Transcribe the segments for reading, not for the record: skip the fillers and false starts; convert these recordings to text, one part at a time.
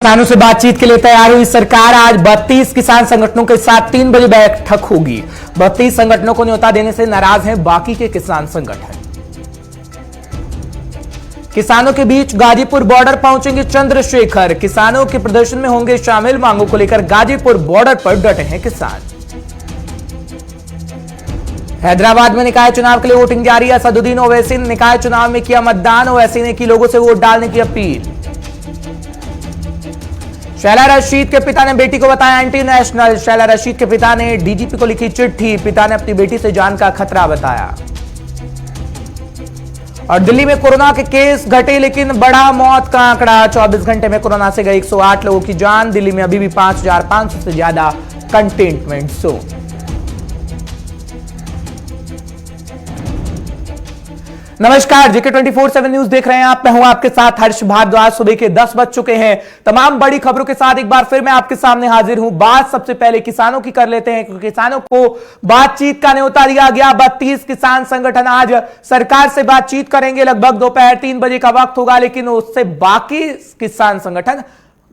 किसानों से बातचीत के लिए तैयार हुई सरकार। आज 32 किसान संगठनों के साथ 3 बजे बैठक होगी। 32 संगठनों को न्योता देने से नाराज हैं बाकी के किसान संगठन। किसानों के बीच गाजीपुर बॉर्डर पहुंचेंगे चंद्रशेखर। किसानों के प्रदर्शन में होंगे शामिल। मांगों को लेकर गाजीपुर बॉर्डर पर डटे हैं किसान। हैदराबाद में निकाय चुनाव के लिए वोटिंग जारी है। असदुद्दीन ओवैसी ने निकाय चुनाव में किया मतदान। ओवैसी ने की लोगों से वोट डालने की अपील। शैला रशीद के पिता ने बेटी को बताया एंटी नेशनल। शैला रशीद के पिता ने डीजीपी को लिखी चिट्ठी। पिता ने अपनी बेटी से जान का खतरा बताया। और दिल्ली में कोरोना के केस घटे लेकिन बढ़ा मौत का आंकड़ा। 24 घंटे में कोरोना से गए 108 लोगों की जान। दिल्ली में अभी भी 5,500 से ज्यादा कंटेनमेंट जोन। नमस्कार, जेके 24/7 न्यूज देख रहे हैं आप। मैं हूं आपके साथ हर्ष भारद्वाज। सुबह के 10 बज चुके हैं। तमाम बड़ी खबरों के साथ एक बार फिर मैं आपके सामने हाजिर हूं। बात सबसे पहले किसानों की कर लेते हैं, क्योंकि किसानों को बातचीत का न्योता दिया गया। 32 किसान संगठन आज सरकार से बातचीत करेंगे। लगभग दोपहर 3 बजे का वक्त होगा, लेकिन उससे बाकी किसान संगठन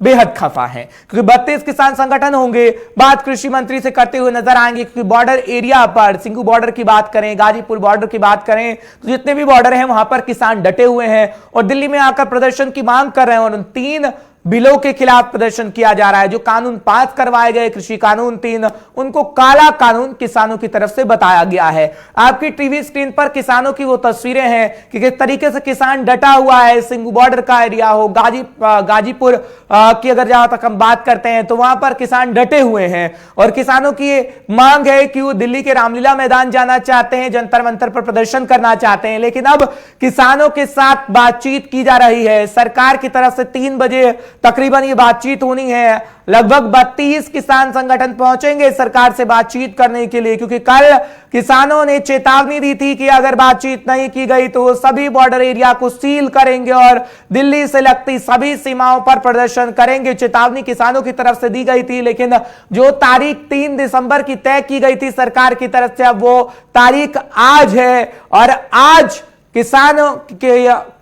बेहद खफा है, क्योंकि 32 किसान संगठन होंगे। बात कृषि मंत्री से करते हुए नजर आएंगे, क्योंकि बॉर्डर एरिया पर सिंघू बॉर्डर की बात करें, गाजीपुर बॉर्डर की बात करें, तो जितने भी बॉर्डर हैं वहां पर किसान डटे हुए हैं और दिल्ली में आकर प्रदर्शन की मांग कर रहे हैं। और उन 3 बिलों के खिलाफ प्रदर्शन किया जा रहा है। जो कानून पास करवाए गए, कृषि कानून 3, उनको काला कानून किसानों की तरफ से बताया गया है। आपकी टीवी स्क्रीन पर किसानों की वो तस्वीरें हैं कि किस तरीके से किसान डटा हुआ है। सिंघू बॉर्डर का एरिया हो, गाजीपुर की अगर जहां तक हम बात करते हैं तो वहां पर किसान डटे हुए हैं। और किसानों की मांग है कि वो दिल्ली के रामलीला मैदान जाना चाहते हैं, जंतर मंतर पर प्रदर्शन करना चाहते हैं। लेकिन अब किसानों के साथ बातचीत की जा रही है। सरकार की तरफ से 3 बजे तकरीबन ये बातचीत होनी है। लगभग 32 किसान संगठन पहुंचेंगे सरकार से बातचीत करने के लिए, क्योंकि कल किसानों ने चेतावनी दी थी कि अगर बातचीत नहीं की गई तो सभी बॉर्डर एरिया को सील करेंगे और दिल्ली से लगती सभी सीमाओं पर प्रदर्शन करेंगे। चेतावनी किसानों की तरफ से दी गई थी, लेकिन जो तारीख 3 दिसंबर की तय की गई थी सरकार की तरफ से, अब वो तारीख आज है। और आज किसानों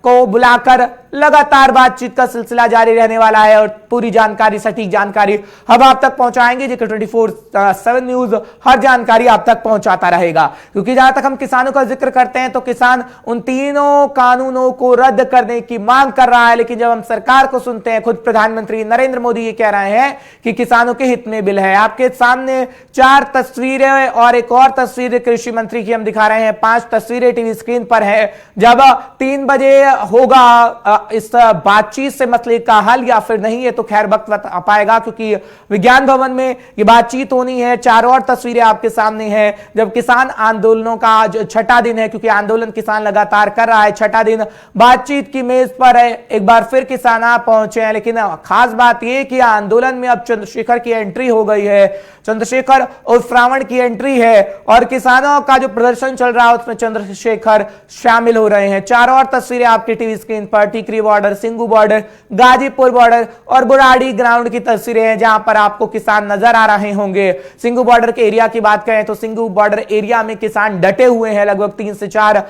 को बुलाकर लगातार बातचीत का सिलसिला जारी रहने वाला है और पूरी जानकारी, सटीक जानकारी हम आप तक पहुंचाएंगे। जेके 24/7 न्यूज हर जानकारी आप तक पहुंचाता रहेगा, क्योंकि जहां तक हम किसानों का जिक्र करते हैं तो किसान उन तीनों कानूनों को रद्द करने की मांग कर रहा है। लेकिन जब हम सरकार को सुनते हैं, खुद प्रधानमंत्री नरेंद्र मोदी ये कह रहे हैं कि किसानों के हित में बिल है। आपके सामने 4 तस्वीरें और एक और तस्वीर कृषि मंत्री की हम दिखा रहे हैं। 5 तस्वीरें टीवी स्क्रीन पर है। जब 3 बजे होगा इस बातचीत से मसले का हल या फिर नहीं, है तो खैर वक्त बता पाएगा, क्योंकि विज्ञान भवन में ये बातचीत होनी है। 4 और तस्वीरें आपके सामने हैं। जब किसान आंदोलनों का आज 6ठा दिन है, क्योंकि आंदोलन किसान लगातार कर रहा है, 6ठा दिन बातचीत की मेज पर है। एक बार फिर किसान आ पहुंचे हैं, लेकिन खास बात यह कि आंदोलन में अब चंद्रशेखर की एंट्री हो गई है। चंद्रशेखर उर्फ रावण की एंट्री है और किसानों का जो प्रदर्शन चल रहा है उसमें चंद्रशेखर शामिल हो रहे हैं। 4 और तस्वीरें आपकी टीवी स्क्रीन पर Tikri border, Singhu border, Ghazipur border और बुराड़ी ग्राउंड की तस्वीरें हैं, जहां पर आपको किसान नजर आ रहे होंगे। सिंघू बॉर्डर के एरिया की बात करें तो सिंघू बॉर्डर एरिया में किसान डटे हुए हैं। लगभग 3 से 4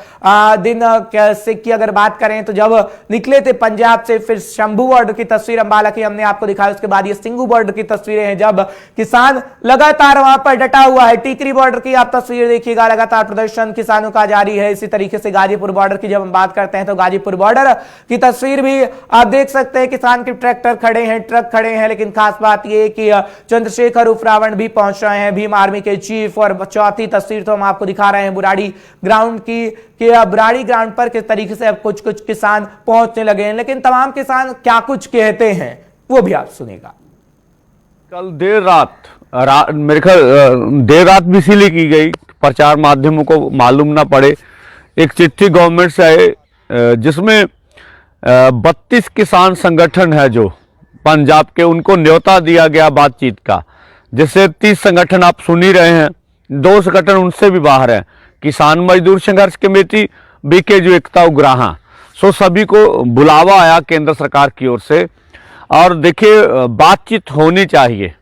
दिन से की अगर बात करें तो जब निकले थे पंजाब से, फिर शंभू बॉर्डर की तस्वीर अंबाला की हमने आपको दिखाई, उसके बाद ये सिंघू बॉर्डर की तस्वीरें हैं जब किसान लगातार वहां पर डटा हुआ है। टीकरी बॉर्डर की आप तस्वीर देखिएगा, लगातार प्रदर्शन किसानों का जारी है। इसी तरीके से गाजीपुर बॉर्डर की जब हम बात करते हैं तो गाजीपुर बॉर्डर की तस्वीर भी आप देख सकते हैं। किसान के ट्रैक्टर खड़े हैं, ट्रक खड़े हैं, लेकिन खास बात यह कि चंद्रशेखर उर्फ रावण भी पहुंच रहे हैं, भीम आर्मी के चीफ। और 4थी तस्वीर तो हम आपको दिखा रहे हैं बुराड़ी ग्राउंड की, कि बुराड़ी ग्राउंड पर किस तरीके से अब कुछ किसान पहुंचने लगे हैं। लेकिन तमाम किसान क्या कुछ कहते हैं वो भी आप सुनेगा। कल देर रात मेरे ख्याल देर रात भी इसीलिए की गई, प्रचार माध्यमों को मालूम ना पड़े। एक चिट्ठी गवर्नमेंट से आए जिसमें 32 किसान संगठन है जो पंजाब के, उनको न्योता दिया गया बातचीत का, जिससे 30 संगठन आप सुन ही रहे हैं। 2 संगठन उनसे भी बाहर हैं, किसान मजदूर संघर्ष कमेटी, बीकेयू एकता उग्राहा। सो सभी को बुलावा आया केंद्र सरकार की ओर से। और देखिए, बातचीत होनी चाहिए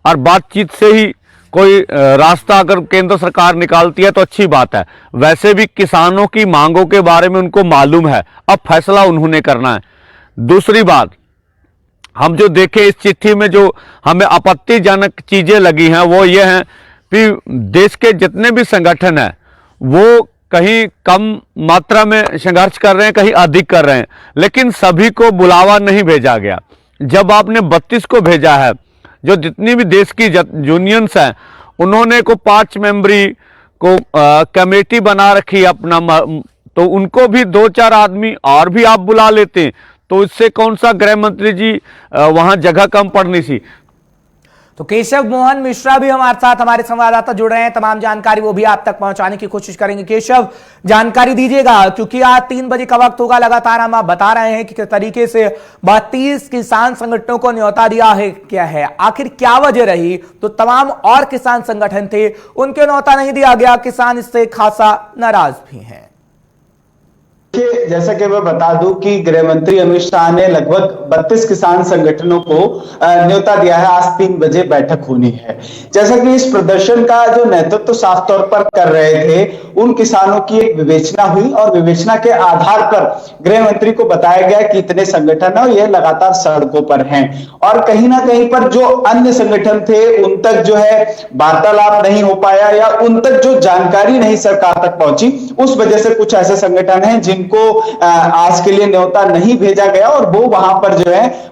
और बातचीत से ही कोई रास्ता अगर केंद्र सरकार निकालती है तो अच्छी बात है। वैसे भी किसानों की मांगों के बारे में उनको मालूम है, अब फैसला उन्होंने करना है। दूसरी बात, हम जो देखे इस चिट्ठी में जो हमें आपत्तिजनक चीजें लगी हैं वो ये हैं कि देश के जितने भी संगठन हैं वो कहीं कम मात्रा में संघर्ष कर रहे हैं, कहीं अधिक कर रहे हैं, लेकिन सभी को बुलावा नहीं भेजा गया। जब आपने 32 को भेजा है, जो जितनी भी देश की यूनियंस हैं उन्होंने को 5 मेंबरी को कमेटी बना रखी अपना, तो उनको भी 2-4 आदमी और भी आप बुला लेते तो इससे कौन सा गृह मंत्री जी वहां जगह कम पड़नी थी। तो केशव मोहन मिश्रा भी हमारे साथ, हमारे संवाददाता जुड़ रहे हैं, तमाम जानकारी वो भी आप तक पहुंचाने की कोशिश करेंगे। केशव, जानकारी दीजिएगा क्योंकि आज 3 बजे का वक्त होगा, लगातार हम आप बता रहे हैं कि किस तरीके से 32 किसान संगठनों को न्योता दिया है, क्या है आखिर क्या वजह रही। तो तमाम और किसान संगठन थे, उनके न्योता नहीं दिया गया, किसान इससे खासा नाराज भी हैं। जैसा कि मैं बता दूं कि गृह मंत्री अमित शाह ने लगभग 32 किसान संगठनों को न्योता दिया है। आज 3 बजे बैठक होनी है। जैसा कि इस प्रदर्शन का जो नेतृत्व साफ तौर पर कर रहे थे, उन किसानों की एक विवेचना हुई और विवेचना के आधार पर गृह मंत्री को बताया गया कि इतने संगठन है और ये लगातार सड़कों पर हैं और कहीं ना कहीं पर जो अन्य संगठन थे उन तक जो है वार्तालाप नहीं हो पाया या उन तक जो जानकारी नहीं सरकार तक पहुंची, उस वजह से कुछ ऐसे संगठन हैं जिनको आज के लिए न्योता नहीं भेजा गया और वो वहां पर जो है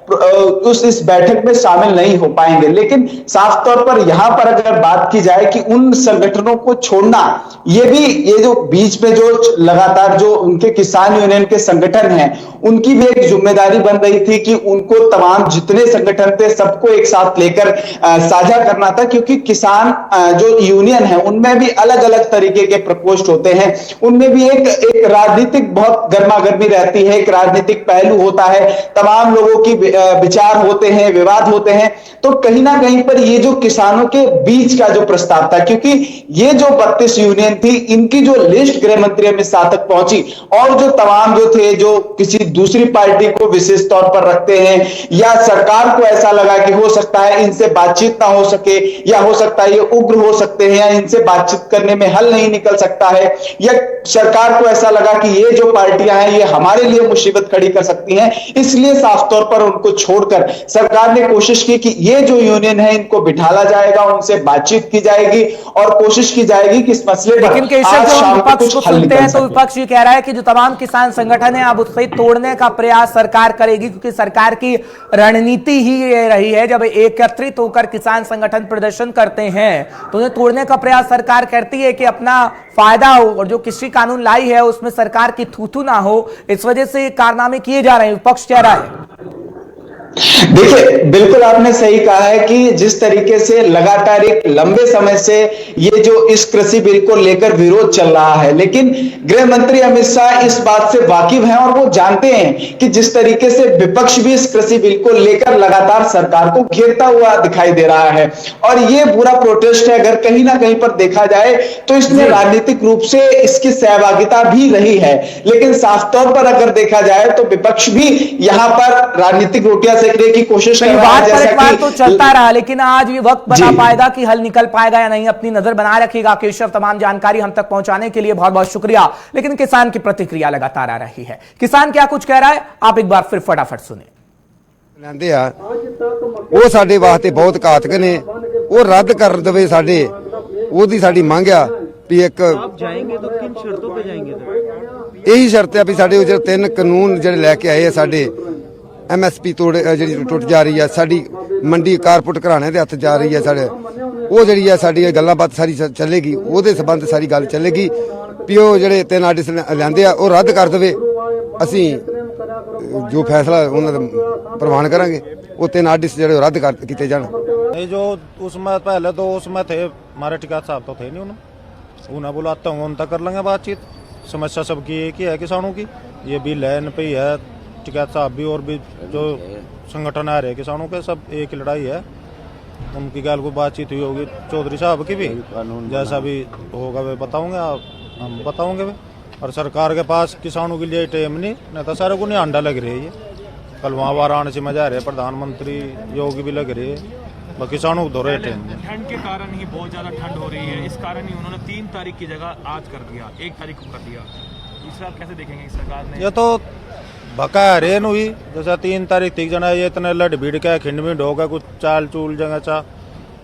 इस बैठक में शामिल नहीं हो पाएंगे। लेकिन साफ तौर पर यहां पर अगर बात की जाए कि उन संगठनों को छोड़ना, ये जो बीच में जो लगातार जो उनके किसान यूनियन के संगठन हैं उनकी भी एक जिम्मेदारी बन रही थी कि उनको तमाम जितने संगठन थे सबको एक साथ लेकर साझा करना था, क्योंकि किसान जो यूनियन है उनमें भी अलग अलग तरीके के प्रकोष्ठ होते हैं, उनमें भी एक राजनीतिक बहुत गर्मा गर्मी रहती है, एक राजनीतिक पहलू होता है, तमाम लोगों की विचार होते हैं, विवाद होते हैं। तो कहीं ना कहीं पर ये जो किसानों के बीच का जो प्रस्ताव था, क्योंकि ये जो 32 यूनियन थी इनकी जो लिस्ट गृह मंत्री अमित शाह तक पहुंची और जो तमाम जो थे जो किसी दूसरी पार्टी को विशेष तौर पर रखते हैं या सरकार को ऐसा लगा कि हो सकता है इनसे बातचीत ना हो सके या हो सकता है ये उग्र हो सकते हैं या इनसे बातचीत करने में हल नहीं निकल सकता है या सरकार को ऐसा लगा कि ये जो पार्टियां हैं ये हमारे लिए मुसीबत खड़ी कर सकती हैं, इसलिए साफ तौर पर उनको छोड़कर सरकार ने कोशिश की कि ये जो यूनियन है इनको बिठाला जाएगा, उनसे बातचीत की जाएगी और कोशिश की जाएगी कि इस मसले पर आज शाम को कुछ हल निकल सके। तो विपक्ष ये कह रहा है कि जो तमाम किसान संगठन है अब उससे तोड़ने का प्रयास सरकार करेगी, क्योंकि सरकार की रणनीति ही ये रही है जब एकत्रित होकर किसान संगठन प्रदर्शन करते हैं तो उन्हें तोड़ने का प्रयास सरकार करती है कि अपना फायदा हो और जो कृषि कानून लाई है उसमें सरकार की थूथू ना हो, इस वजह से कारनामे किए जा रहे हैं, विपक्ष कह रहा है। देखिए, बिल्कुल आपने सही कहा है कि जिस तरीके से लगातार एक लंबे समय से ये जो इस कृषि बिल को लेकर विरोध चल रहा है, लेकिन गृह मंत्री अमित शाह इस बात से वाकिफ हैं और वो जानते हैं कि जिस तरीके से विपक्ष भी इस कृषि बिल को लेकर लगातार सरकार को घेरता हुआ दिखाई दे रहा है और ये पूरा प्रोटेस्ट है, अगर कहीं ना कहीं पर देखा जाए तो इसमें राजनीतिक रूप से इसकी सहभागिता भी रही है, लेकिन साफ तौर पर अगर देखा जाए तो विपक्ष भी यहां पर राजनीतिक रोटियां सेकने की कोशिश कर रहा है। जैसा कि तो चलता रहा, लेकिन आज ये वक्त बता पाएगा कि हल निकल पाएगा या नहीं, अपनी नजर बनाए रखिएगा। केशव, तमाम जानकारी हम तक पहुंचाने के लिए बहुत बहुत शुक्रिया। लेकिन किसान की प्रतिक्रिया लगातार आ रही है, किसान क्या कुछ कह रहा है आप एक बार फिर फटाफट सुने। ਲੈਂਦੇ ਆ ਉਹ ਸਾਡੇ ਵਾਸਤੇ ਬਹੁਤ ਘਾਤਕ ਨੇ, ਉਹ ਰੱਦ ਕਰ ਦੇਵੇ ਸਾਡੇ, ਉਹਦੀ ਸਾਡੀ ਮੰਗ ਆ ਵੀ ਇੱਕ ਇਹੀ ਸ਼ਰਤ ਆ ਵੀ ਸਾਡੇ ਉਹ ਜਿਹੜੇ 3 ਕਾਨੂੰਨ ਜਿਹੜੇ ਲੈ ਕੇ ਆਏ ਆ ਸਾਡੇ MSP ਜਿਹੜੀ ਟੁੱਟ ਜਾ ਰਹੀ ਆ, ਸਾਡੀ ਮੰਡੀ ਕਾਰਪੋਰੇਟ ਘਰਾਣੇ ਦੇ ਹੱਥ ਜਾ ਰਹੀ ਆ, ਸਾਡੇ ਉਹ ਜਿਹੜੀ ਆ ਸਾਡੀ ਗੱਲਬਾਤ ਸਾਰੀ ਚੱਲੇਗੀ, ਉਹਦੇ ਸੰਬੰਧ ਸਾਰੀ ਗੱਲ ਚੱਲੇਗੀ ਵੀ ਉਹ ਜਿਹੜੇ 3 ਆਰਡਿਸ ਲੈਂਦੇ ਆ ਉਹ ਰੱਦ ਕਰ ਦੇਵੇ, ਅਸੀਂ जो फैसला उन्होंने प्रवान करेंगे वो 3 आर्डिस जो रद्द किए जान। जो उसमें पहले तो उसमें थे हमारे टिकैत साहब तो थे नहीं, उन्हें बुलाता हूँ उनका कर लेंगे बातचीत। समस्या सबकी एक ही है किसानों की, ये भी लैन पे ही है, टिकैत साहब भी और भी जो संगठन आ रहे किसानों के सब एक ही लड़ाई है। उनकी गैल को बातचीत हुई होगी चौधरी साहब की भी, जैसा भी होगा वे बताऊंगे, हम बताऊंगे और सरकार के पास किसानों के लिए टाइम नहीं तो सारे को नहीं अंडा लग रही है। कल वहाँ वाराणसी में जा रहे प्रधानमंत्री योगी भी लग रही है, किसानों को दो रहे टाइम ठंड के कारण ही बहुत ज्यादा ठंड हो रही है, इस कारण ही उन्होंने 3 तारीख की जगह आज कर दिया, 1 तारीख को कर दिया। दूसरा कैसे देखेंगे सरकार ने? ये तो भका रेन हुई जैसा 3 तारीख तक जना ये इतने लड़ भीड़ का खिंड में ढोगा कुछ चाल चूल जगह चा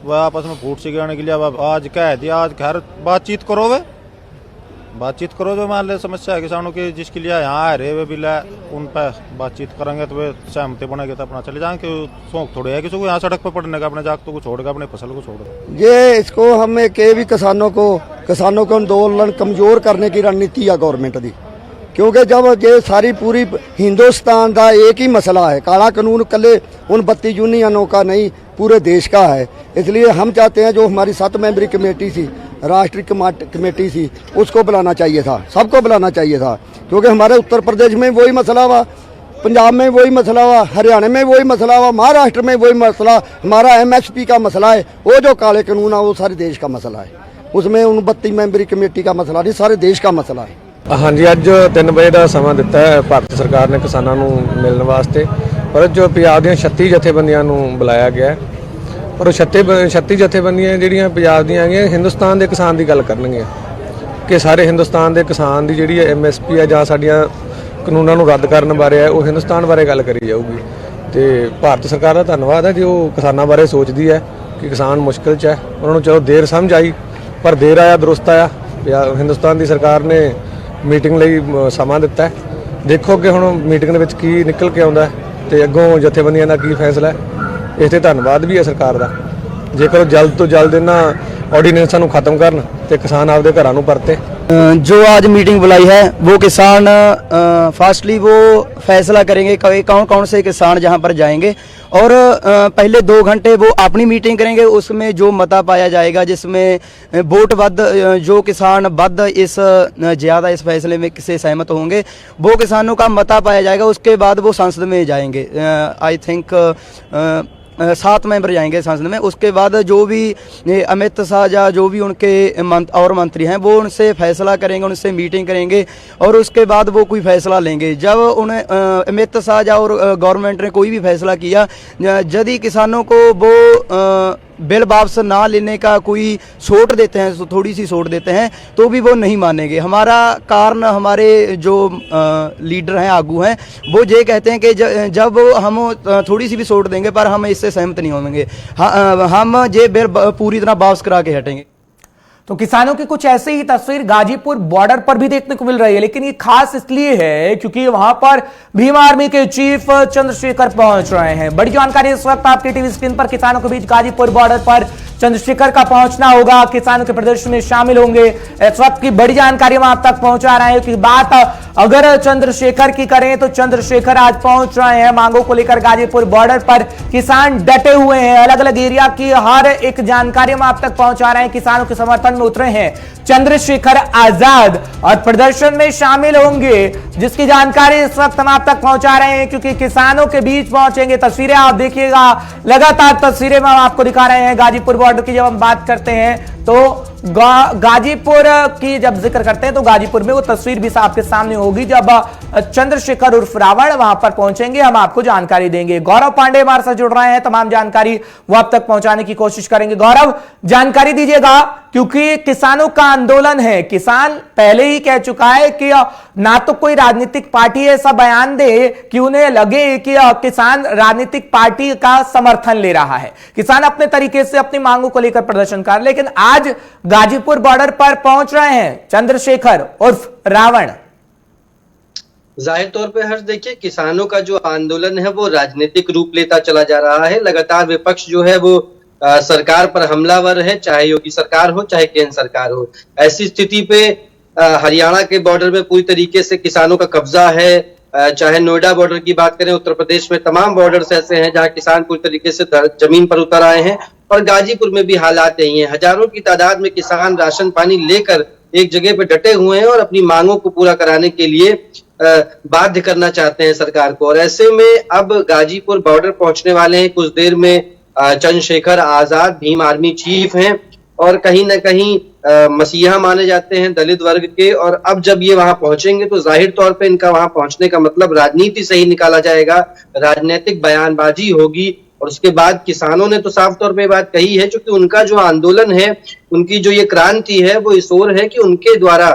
वह आपस में फूट सिखाने के लिए अब आज कह दिया आज खैर बातचीत करो जो मान ले समस्या है किसानों की जिसके लिए यहाँ आ रहे वे भी ला उन पर बातचीत करेंगे तो वे सहमति बनेंगे तो अपना चले जाएंगे शौक थोड़े है किसी को यहाँ सड़क पर पड़ने का अपने जागतों को छोड़कर अपने फसल को छोड़ ये इसको हमें के भी किसानों को आंदोलन कमजोर करने की रणनीति है गवर्नमेंट की, क्योंकि जब ये सारी पूरी हिंदुस्तान का एक ही मसला है, काला कानून कले उन 32 यूनियनों का नहीं पूरे देश का है। इसलिए हम चाहते हैं जो हमारी 7 मेंबरी कमेटी थी, राष्ट्रीय कमेटी थी, उसको बुलाना चाहिए था, सबको बुलाना चाहिए था, क्योंकि हमारे उत्तर प्रदेश में वही मसला हुआ, पंजाब में वही मसला हुआ, हरियाणा में वही मसला हुआ, महाराष्ट्र में वही मसला, हमारा MSP का मसला है, वो जो काले कानून है वो सारे देश का मसला है, उसमें उन 32 मेंबरी कमेटी का मसला नहीं, सारे देश का मसला है। हाँ जी, अज 3 बजे का समा दिता है भारत सरकार ने किसानों को मिलने वास्ते, पर जो पंजाब दी 36 जथेबंदियां बुलाया गया है, पर 36 जथेबंदियां जिहड़ियां पंजाब दी हैगियां हिंदुस्तान के किसान की गल करनगियां कि सारे हिंदुस्तान के किसान की जिहड़ी MSP है जां साडियां कानूनां नूं रद्द करन बारे है, वो हिंदुस्तान बारे गल करी जाऊगी। तो भारत सरकार का धन्नवाद है जो किसानों बारे सोचती है कि किसान मुश्किल च है, उन्होंने चलो देर समझ आई पर देर आया दुरुस्त आया। हिंदुस्तान की सरकार ने मीटिंग ਲਈ ਸਮਾਂ ਦਿੱਤਾ ਹੈ, ਦੇਖੋ ਕਿ ਹੁਣ ਮੀਟਿੰਗ ਦੇ ਵਿੱਚ ਕੀ ਨਿਕਲ ਕੇ ਆਉਂਦਾ ਤੇ ਅੱਗੋਂ ਜਥੇਬੰਦੀਆਂ ਦਾ ਕੀ ਫੈਸਲਾ ਹੈ। ਇਸ ਤੇ ਧੰਨਵਾਦ ਵੀ ਹੈ ਸਰਕਾਰ ਦਾ, ਜੇਕਰ ਜਲਦ ਤੋਂ ਜਲਦ ਇਹਨਾਂ ਆਰਡੀਨੈਂਸਾਂ ਨੂੰ ਖਤਮ ਕਰਨ ਤੇ ਕਿਸਾਨ ਆਪਦੇ ਘਰਾਂ ਨੂੰ ਪਰਤੇ। जो आज मीटिंग बुलाई है वो किसान फास्टली वो फैसला करेंगे कौन कौन से किसान जहां पर जाएंगे, और पहले 2 घंटे वो अपनी मीटिंग करेंगे, उसमें जो मता पाया जाएगा जिसमें वोट बद जो किसान बद इस ज़्यादा इस फैसले में से सहमत होंगे वो किसानों का मता पाया जाएगा। उसके बाद वो संसद में जाएंगे, आई थिंक 7 मेंबर जाएंगे संसद में। उसके बाद जो भी अमित शाह या जो भी उनके और मंत्री हैं वो उनसे फैसला करेंगे, उनसे मीटिंग करेंगे और उसके बाद वो कोई फैसला लेंगे। जब उन्हें अमित शाह और गवर्नमेंट ने कोई भी फैसला किया, यदि किसानों को वो बिल वापस ना लेने का कोई छूट देते हैं, तो थोड़ी सी छूट देते हैं तो भी वो नहीं मानेंगे। हमारा कारण हमारे जो लीडर हैं, आगू हैं, वो ये कहते हैं कि जब हम थोड़ी सी भी छूट देंगे पर हम इससे सहमत नहीं होंगे, हम ये बिल पूरी तरह वापस करा के हटेंगे। तो किसानों की कुछ ऐसे ही तस्वीर गाजीपुर बॉर्डर पर भी देखने को मिल रही है, लेकिन ये खास इसलिए है क्योंकि वहां पर भीम आर्मी के चीफ चंद्रशेखर पहुंच रहे हैं। बड़ी जानकारी इस वक्त आपके टीवी स्क्रीन पर किसानों के बीच गाजीपुर बॉर्डर पर चंद्रशेखर का पहुंचना होगा, किसानों के प्रदर्शन में शामिल होंगे। इस वक्त की बड़ी जानकारी हम आप तक पहुंचा रहे हैं कि बात अगर चंद्रशेखर की करें तो चंद्रशेखर आज पहुंच रहे हैं मांगों को लेकर। गाजीपुर बॉर्डर पर किसान डटे हुए हैं, अलग अलग एरिया की हर एक जानकारी हम आप तक पहुंचा रहे हैं। किसानों के समर्थन में उतरे हैं चंद्रशेखर आजाद और प्रदर्शन में शामिल होंगे, जिसकी जानकारी इस वक्त हम आप तक पहुंचा रहे हैं क्योंकि किसानों के बीच पहुंचेंगे। तस्वीरें आप देखिएगा, लगातार तस्वीरें हम आपको दिखा रहे हैं गाजीपुर बॉर्डर की। जब हम बात करते हैं तो गाजीपुर की जब जिक्र करते हैं तो गाजीपुर में वो तस्वीर भी आपके सामने होगी जब चंद्रशेखर उर्फ रावण वहां पर पहुंचेंगे। हम आपको जानकारी देंगे। गौरव पांडे हमारे साथ जुड़ रहे हैं, तमाम जानकारी वो आप तक पहुंचाने की कोशिश करेंगे। गौरव, जानकारी दीजिएगा क्योंकि किसानों का आंदोलन है। किसान पहले ही कह चुका है कि ना तो कोई राजनीतिक पार्टी ऐसा बयान दे कि उन्हें लगे कि किसान राजनीतिक पार्टी का समर्थन ले रहा है। किसान अपने तरीके से अपनी मांगों को लेकर प्रदर्शन कर, लेकिन आज गाजीपुर बॉर्डर पर पहुंच रहे हैं चंद्रशेखर उर्फ रावण। जाहिर तौर पे हर्ष, देखिए किसानों का जो आंदोलन है वो राजनीतिक रूप लेता चला जा रहा है। लगातार विपक्ष जो है वो सरकार पर हमलावर है, चाहे योगी सरकार हो चाहे केंद्र सरकार हो। ऐसी स्थिति पे हरियाणा के बॉर्डर में पूरी तरीके से किसानों का कब्जा है। चाहे नोएडा बॉर्डर की बात करें, उत्तर प्रदेश में तमाम बॉर्डर्स ऐसे हैं जहां किसान पूरी तरीके से जमीन पर उतर आए हैं और गाजीपुर में भी हालात यही हैं। हजारों की तादाद में किसान राशन पानी लेकर एक जगह पे डटे हुए हैं और अपनी मांगों को पूरा कराने के लिए बाध्य करना चाहते हैं सरकार को। और ऐसे में अब गाजीपुर बॉर्डर पहुंचने वाले हैं कुछ देर में चंद्रशेखर आजाद, भीम आर्मी चीफ हैं और कहीं ना कहीं मसीहा माने जाते हैं दलित वर्ग के। और अब जब ये वहां पहुंचेंगे तो जाहिर तौर पे इनका वहां पहुंचने का मतलब राजनीति से ही निकाला जाएगा, राजनीतिक बयानबाजी होगी। और उसके बाद किसानों ने तो साफ तौर पे बात कही है, क्योंकि उनका जो आंदोलन है, उनकी जो ये क्रांति है वो इस ओर है कि उनके द्वारा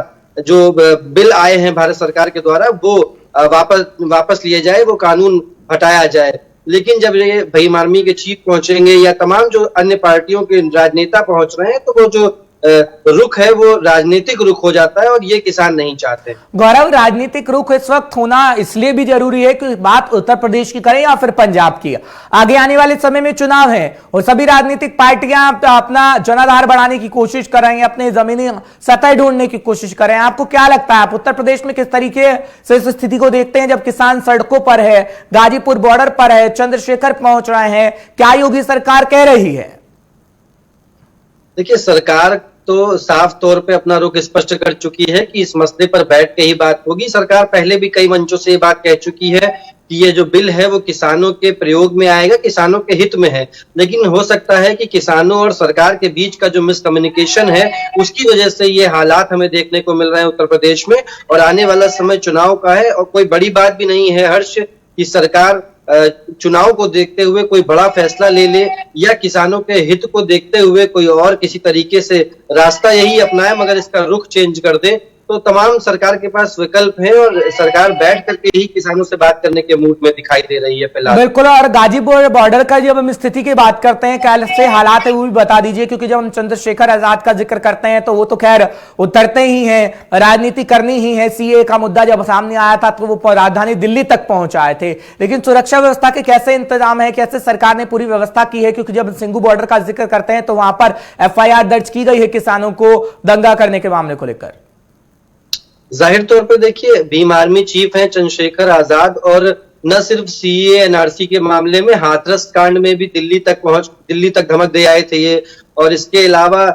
जो बिल आए हैं भारत सरकार के द्वारा वो वापस लिए जाए, वो कानून हटाया जाए। लेकिन जब ये भीम आर्मी के चीफ पहुंचेंगे या तमाम जो अन्य पार्टियों के राजनेता पहुंच रहे हैं, तो वो जो रुख है वो राजनीतिक रुख हो जाता है और ये किसान नहीं चाहते। गौरव, राजनीतिक रुख इस वक्त होना इसलिए भी जरूरी है कि बात उत्तर प्रदेश की करें या फिर पंजाब की, आगे आने वाले समय में चुनाव है और सभी राजनीतिक पार्टियां अपना जनाधार बढ़ाने की कोशिश कर रही हैं, अपने जमीनी सतह ढूंढने की कोशिश कर रहे हैं। आपको क्या लगता है, आप उत्तर प्रदेश में किस तरीके से इस स्थिति को देखते हैं जब किसान सड़कों पर है, गाजीपुर बॉर्डर पर है, चंद्रशेखर पहुंच रहे हैं, क्या योगी सरकार कह रही है? देखिए, सरकार तो साफ तौर पे अपना रुख स्पष्ट कर चुकी है कि इस मसले पर बैठ के ही बात होगी। सरकार पहले भी कई मंचों से ये बात कह चुकी है कि ये जो बिल है वो किसानों के प्रयोग में आएगा, किसानों के हित में है। लेकिन हो सकता है कि किसानों और सरकार के बीच का जो मिसकम्युनिकेशन है उसकी वजह से ये हालात हमें देखने को मिल रहे हैं उत्तर प्रदेश में। और आने वाला समय चुनाव का है और कोई बड़ी बात भी नहीं है हर्ष कि सरकार चुनाव को देखते हुए कोई बड़ा फैसला ले ले या किसानों के हित को देखते हुए कोई और किसी तरीके से रास्ता यही अपनाए, मगर इसका रुख चेंज कर दे, तो तमाम सरकार के पास विकल्प है और सरकार बैठ करके ही किसानों से बात करने के मूड में दिखाई दे रही है फिलहाल। बिल्कुल। और गाजीपुर बॉर्डर का जब हम स्थिति की बात करते हैं, कैसे हालात है वो भी बता दीजिए, क्योंकि जब हम चंद्रशेखर आजाद का जिक्र करते हैं तो वो तो खैर उतरते ही हैं, राजनीति करनी ही है। सीए का मुद्दा जब सामने आया था तो वो राजधानी दिल्ली तक पहुंचाए थे, लेकिन सुरक्षा व्यवस्था के कैसे इंतजाम है, कैसे सरकार ने पूरी व्यवस्था की है? क्योंकि जब सिंघू बॉर्डर का जिक्र करते हैं तो वहां पर FIR दर्ज की गई है किसानों को दंगा करने के मामले को लेकर। जाहिर तौर पर देखिए, भीम आर्मी चीफ हैं चंद्रशेखर आजाद और न सिर्फ CAA NRC के मामले में, हाथरस कांड में भी दिल्ली तक धमक दे आए थे ये। और इसके अलावा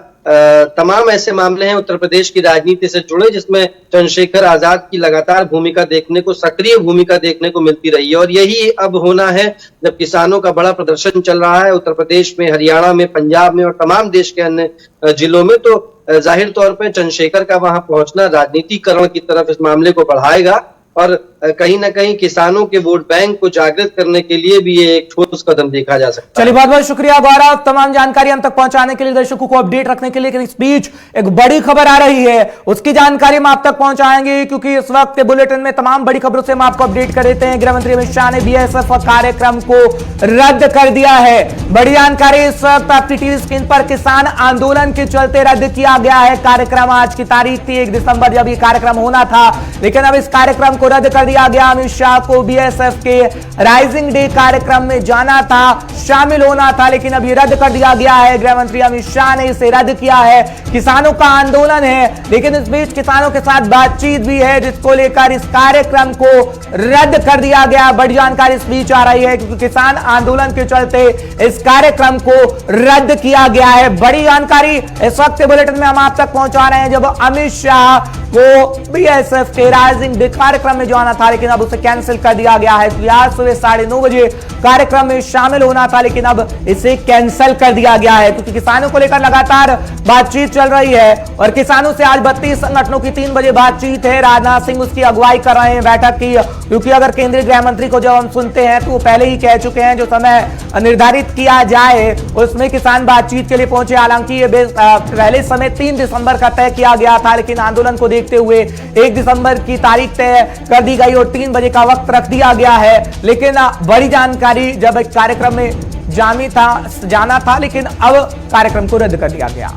तमाम ऐसे मामले हैं उत्तर प्रदेश की राजनीति से जुड़े जिसमें चंद्रशेखर आजाद की लगातार भूमिका देखने को, सक्रिय भूमिका देखने को मिलती रही है। और यही अब होना है जब किसानों का बड़ा प्रदर्शन चल रहा है उत्तर प्रदेश में, हरियाणा में, पंजाब में और तमाम देश के अन्य जिलों में। तो जाहिर तौर पर चंद्रशेखर का वहां पहुंचना राजनीतिकरण की तरफ इस मामले को बढ़ाएगा और कहीं ना कहीं किसानों के वोट बैंक को जागृत करने के लिए भी ये एक ठोस कदम देखा जा सकता है। चलिए, बहुत बहुत शुक्रिया गौरव, तमाम जानकारी हम तक पहुंचाने के लिए, दर्शकों को अपडेट रखने के लिए। इस बीच एक बड़ी खबर आ रही है, उसकी जानकारी हम आप तक पहुंचाएंगे, क्योंकि इस वक्त के बुलेटिन में तमाम बड़ी खबरों से हम आपको अपडेट कर देते हैं। गृह मंत्री अमित शाह ने BSF कार्यक्रम को रद्द कर दिया है। बड़ी जानकारी इस वक्त आपकी टीवी स्क्रीन पर। किसान आंदोलन के चलते रद्द किया गया है कार्यक्रम। आज की तारीख थी 1 दिसंबर जब ये कार्यक्रम होना था, लेकिन अब इस कार्यक्रम को रद्द कर दिया गया। अमित शाह को BSF के राइजिंग डे कार्यक्रम में जाना था, शामिल होना था, लेकिन अब ये रद्द कर दिया गया है। गृह मंत्री अमित शाह ने इसे रद्द किया है। किसानों का आंदोलन है, लेकिन इस बीच किसानों के साथ बातचीत भी है, जिसको लेकर इस कार्यक्रम को रद्द कर दिया गया। बड़ी जानकारी इस बीच आ रही है, क्योंकि किसान आंदोलन के चलते इस कार्यक्रम को रद्द किया गया है। बड़ी जानकारी इस वक्त के बुलेटिन में हम आप तक पहुंचा रहे हैं। जब अमित शाह को BSF के राइजिंग डे कार्यक्रम में जाना था, लेकिन अब उसे कैंसिल कर दिया गया है। तो आज सुबह 9:30 बजे कार्यक्रम में शामिल होना था, लेकिन अब इसे कैंसिल कर दिया गया है, क्योंकि किसानों को लेकर लगातार बातचीत चल रही है। और किसानों से आज 32 संगठनों की 3 बजे बातचीत है। राजनाथ सिंह उसकी अगुवाई कर रहे हैं बैठक की, क्योंकि अगर केंद्रीय गृह मंत्री को जब हम सुनते हैं तो वो पहले ही कह चुके हैं जो समय निर्धारित किया जाए उसमें किसान बातचीत के लिए पहुंचे। हालांकि ये पहले समय 3 दिसंबर का तय किया गया था, लेकिन आंदोलन को देखते हुए 1 दिसंबर की तारीख तय कर दी गई और 3 बजे का वक्त रख दिया गया है। लेकिन बड़ी जानकारी, जब एक कार्यक्रम में जाना था, लेकिन अब कार्यक्रम को रद्द कर दिया गया।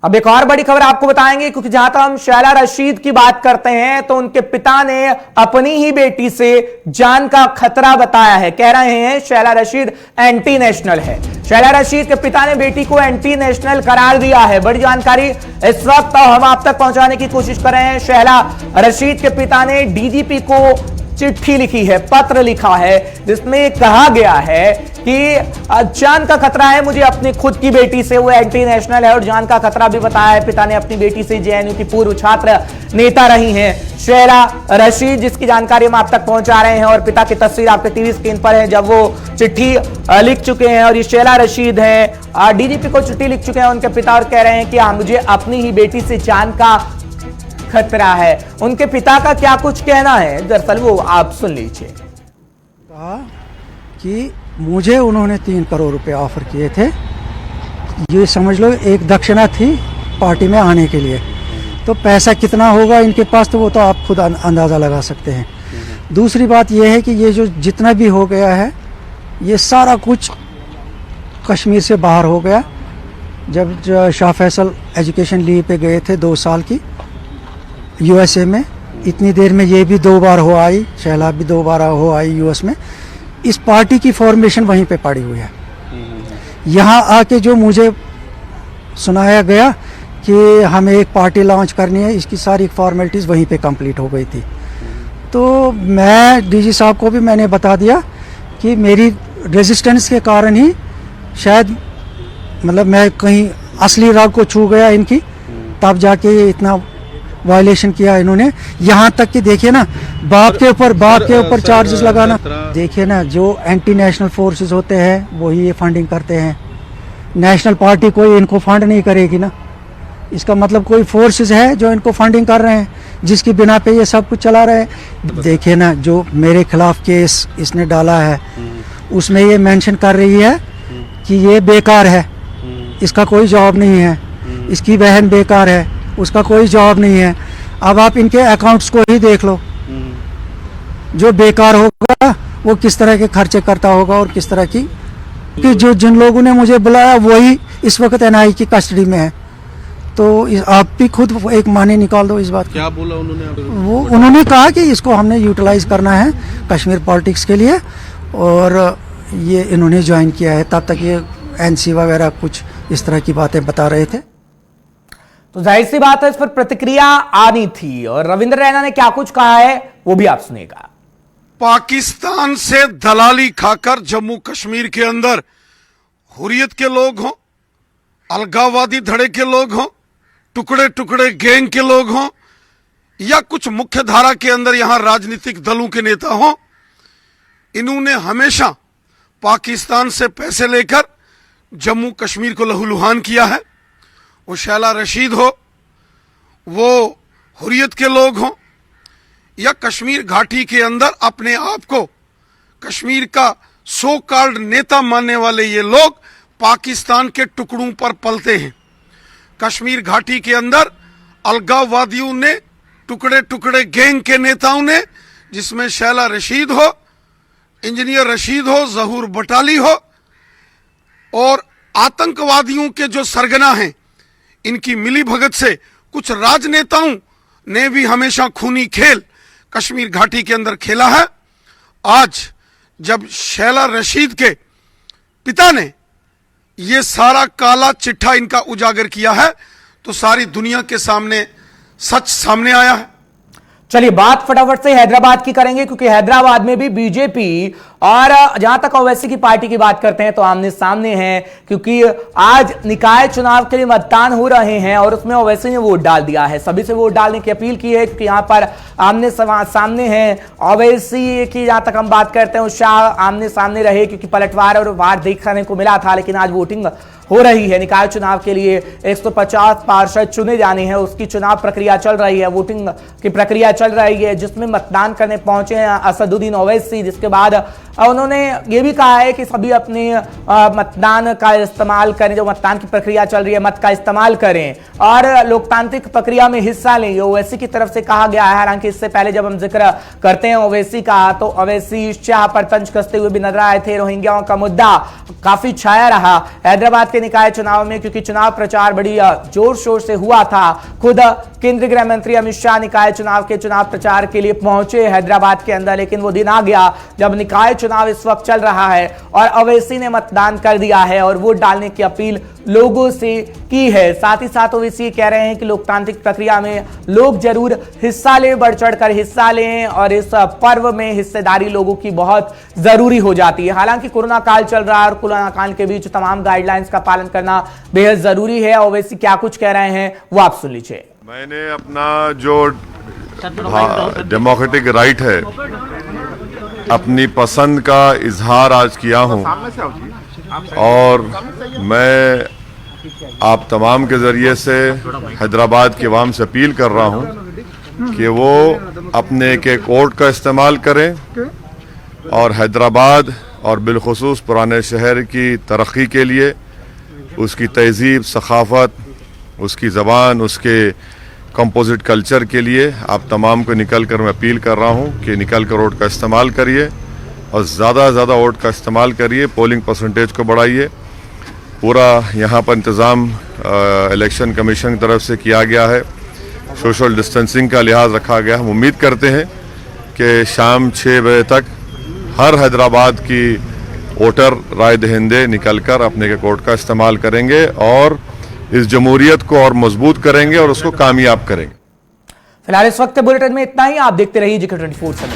अब एक और बड़ी खबर आपको बताएंगे, क्योंकि जहां तक हम शैला रशीद की बात करते हैं तो उनके पिता ने अपनी ही बेटी से जान का खतरा बताया है। कह रहे हैं शैला रशीद एंटी नेशनल है। शैला रशीद के पिता ने बेटी को एंटी नेशनल करार दिया है। बड़ी जानकारी इस वक्त हम आप तक पहुंचाने की कोशिश कर रहे हैं। शैला रशीद के पिता ने DGP को चिट्ठी लिखी है, पत्र लिखा है, जिसमें कहा गया है कि जान का खतरा है मुझे अपनी खुद की बेटी से, वो एंटी नेशनल है। और जान का खतरा भी बताया है पिता ने अपनी बेटी से। JNU की पूर्व छात्र नेता रही हैं शैला रशीद, जिसकी जानकारी हम आप तक पहुंचा रहे हैं। और पिता की तस्वीर आपके टीवी स्क्रीन पर है जब वो चिट्ठी लिख चुके हैं। और ये शैला रशीद हैं, DGP को चिट्ठी लिख चुके हैं उनके पिता, और कह रहे हैं कि मुझे अपनी ही बेटी से जान का खतरा है। उनके पिता का क्या कुछ कहना है, दरअसल वो आप सुन लीजिए। कहा कि मुझे उन्होंने 3 करोड़ रुपए ऑफर किए थे, ये समझ लो एक दक्षिणा थी पार्टी में आने के लिए। तो पैसा कितना होगा इनके पास, तो वो तो आप खुद अंदाज़ा लगा सकते हैं। दूसरी बात यह है कि ये जो जितना भी हो गया है, ये सारा कुछ कश्मीर से बाहर हो गया। जब शाह फैसल एजुकेशन लीव पे गए थे 2 साल की USA में, इतनी देर में ये भी 2 बार हो आई, शहला भी 2 बार हो आई US में। इस पार्टी की फॉर्मेशन वहीं पे पड़ी हुई है। यहाँ आके जो मुझे सुनाया गया कि हमें एक पार्टी लॉन्च करनी है, इसकी सारी फॉर्मेलिटीज़ वहीं पे कंप्लीट हो गई थी। तो मैं DG साहब को भी मैंने बता दिया कि मेरी रेजिस्टेंस के कारण ही शायद मतलब मैं कहीं असली राग को छू गया इनकी, तब जाके ये इतना वायलेशन किया इन्होंने। यहाँ तक कि देखिए ना, बाप के ऊपर चार्जेस लगाना। देखिए ना, जो एंटी नेशनल फोर्सेस होते हैं वही ये फंडिंग करते हैं। नेशनल पार्टी कोई इनको फंड नहीं करेगी ना, इसका मतलब कोई फोर्सेस है जो इनको फंडिंग कर रहे हैं, जिसकी बिना पे ये सब कुछ चला रहे हैं। देखिए ना, जो मेरे खिलाफ केस इसने डाला है उसमें ये मेंशन कर रही है कि ये बेकार है, इसका कोई जवाब नहीं है, इसकी बहन बेकार है, उसका कोई जवाब नहीं है। अब आप इनके अकाउंट्स को ही देख लो, जो बेकार होगा वो किस तरह के खर्चे करता होगा और किस तरह की, कि जो जिन लोगों ने मुझे बुलाया वही इस वक्त NIA की कस्टडी में है। तो आप भी खुद एक माने निकाल दो इस बात की। क्या बोला उन्होंने? वो उन्होंने कहा कि इसको हमने यूटिलाइज करना है कश्मीर पॉलिटिक्स के लिए, और ये इन्होंने ज्वाइन किया है। तब तक ये NC वगैरह कुछ इस तरह की बातें बता रहे थे। तो जाहिर सी बात है इस पर प्रतिक्रिया आनी थी, और रविंद्र रैना ने क्या कुछ कहा है वो भी आप सुनेगा। पाकिस्तान से दलाली खाकर जम्मू कश्मीर के अंदर हुर्रियत के लोग हों, अलगाववादी धड़े के लोग हों, टुकड़े टुकड़े गैंग के लोग हों, या कुछ मुख्य धारा के अंदर यहां राजनीतिक दलों के नेता हों, इन्होंने हमेशा पाकिस्तान से पैसे लेकर जम्मू कश्मीर को लहूलुहान किया है। वो शैला रशीद हो, वो हुर्रियत के लोग हों, या कश्मीर घाटी के अंदर अपने आप को कश्मीर का सो कॉल्ड नेता मानने वाले ये लोग पाकिस्तान के टुकड़ों पर पलते हैं। कश्मीर घाटी के अंदर अलगाववादियों ने, टुकड़े टुकड़े गैंग के नेताओं ने, जिसमें शैला रशीद हो, इंजीनियर रशीद हो, जहूर बटाली हो, और आतंकवादियों के जो सरगना हैं, इनकी मिली भगत से कुछ राजनेताओं ने भी हमेशा खूनी खेल कश्मीर घाटी के अंदर खेला है। आज जब शैला रशीद के पिता ने ये सारा काला चिट्ठा इनका उजागर किया है, तो सारी दुनिया के सामने सच सामने आया है। चलिए बात फटाफट से हैदराबाद की करेंगे, क्योंकि हैदराबाद में भी बीजेपी और जहां तक ओवैसी की पार्टी की बात करते हैं तो आमने सामने हैं, क्योंकि आज निकाय चुनाव के लिए मतदान हो रहे हैं और उसमें ओवैसी ने वोट डाल दिया है। सभी से वोट डालने की अपील की है, क्योंकि यहां पर आमने सामने हैं। ओवैसी की जहां तक हम बात करते हैं शाह आमने सामने रहे, क्योंकि पलटवार और वार देखने को मिला था, लेकिन आज वोटिंग हो रही है। निकाय चुनाव के लिए 150 पार्षद चुने जाने हैं, उसकी चुनाव प्रक्रिया चल रही है, वोटिंग की प्रक्रिया चल रही है, जिसमें मतदान करने पहुंचे हैं असदुद्दीन ओवैसी। जिसके बाद उन्होंने ये भी कहा है कि सभी अपने मतदान का इस्तेमाल करें, जो मतदान की प्रक्रिया चल रही है मत का इस्तेमाल करें और लोकतांत्रिक प्रक्रिया में हिस्सा लें। ये ओवैसी की तरफ से कहा गया है। हालांकि इससे पहले जब हम जिक्र करते हैं ओवैसी का, तो ओवैसी शाह पर तंज कसते हुए भी नजर आए थे। रोहिंग्याओं का मुद्दा काफी छाया रहा हैदराबाद के निकाय चुनाव में, क्योंकि चुनाव प्रचार बड़ी जोर शोर से हुआ था। खुद केंद्रीय गृह मंत्री अमित शाह निकाय चुनाव के चुनाव प्रचार के लिए पहुंचे हैदराबाद के अंदर, लेकिन वो दिन आ गया जब निकाय चुनाव इस वक्त चल रहा है और ओवैसी ने मतदान कर दिया है और वोट डालने की अपील लोगों से की है। साथ ही साथ ओवैसी कह रहे हैं कि लोकतांत्रिक प्रक्रिया में लोग जरूर हिस्सा लें, बढ़ चढ़कर हिस्सा लें, और इस पर्व में हिस्सेदारी लोगों की बहुत जरूरी हो जाती है। हालांकि कोरोना काल चल रहा है और कोरोना काल के बीच तमाम गाइडलाइंस का पालन करना बेहद जरूरी है। ओवैसी क्या कुछ कह रहे हैं वो आप सुन लीजिए। मैंने अपना जो डेमोक्रेटिक राइट है, अपनी पसंद का इजहार आज किया हूं, और मैं आप तमाम के ज़रिए से हैदराबाद के अवाम से अपील कर रहा हूं कि वो अपने के वोट का इस्तेमाल करें और हैदराबाद और बिलखुसूस पुराने शहर की तरक्की के लिए, उसकी तहजीब, सखाफ़त, उसकी ज़बान, उसके कंपोजिट कल्चर के लिए आप तमाम को निकल कर मैं अपील कर रहा हूं कि निकल कर वोट का इस्तेमाल करिए और ज़्यादा से ज़्यादा वोट का इस्तेमाल करिए, पोलिंग परसेंटेज को बढ़ाइए। पूरा यहाँ पर इंतज़ाम इलेक्शन कमीशन की तरफ से किया गया है, सोशल डिस्टेंसिंग का लिहाज रखा गया। हम उम्मीद करते हैं कि शाम 6 बजे तक हर हैदराबाद की वोटर राय दहिंदे निकलकर अपने के वोट का इस्तेमाल करेंगे और इस जमहूरियत को और मजबूत करेंगे और उसको कामयाब करेंगे। फिलहाल इस वक्त बुलेटिन में इतना ही। आप देखते रहिए JK24/7।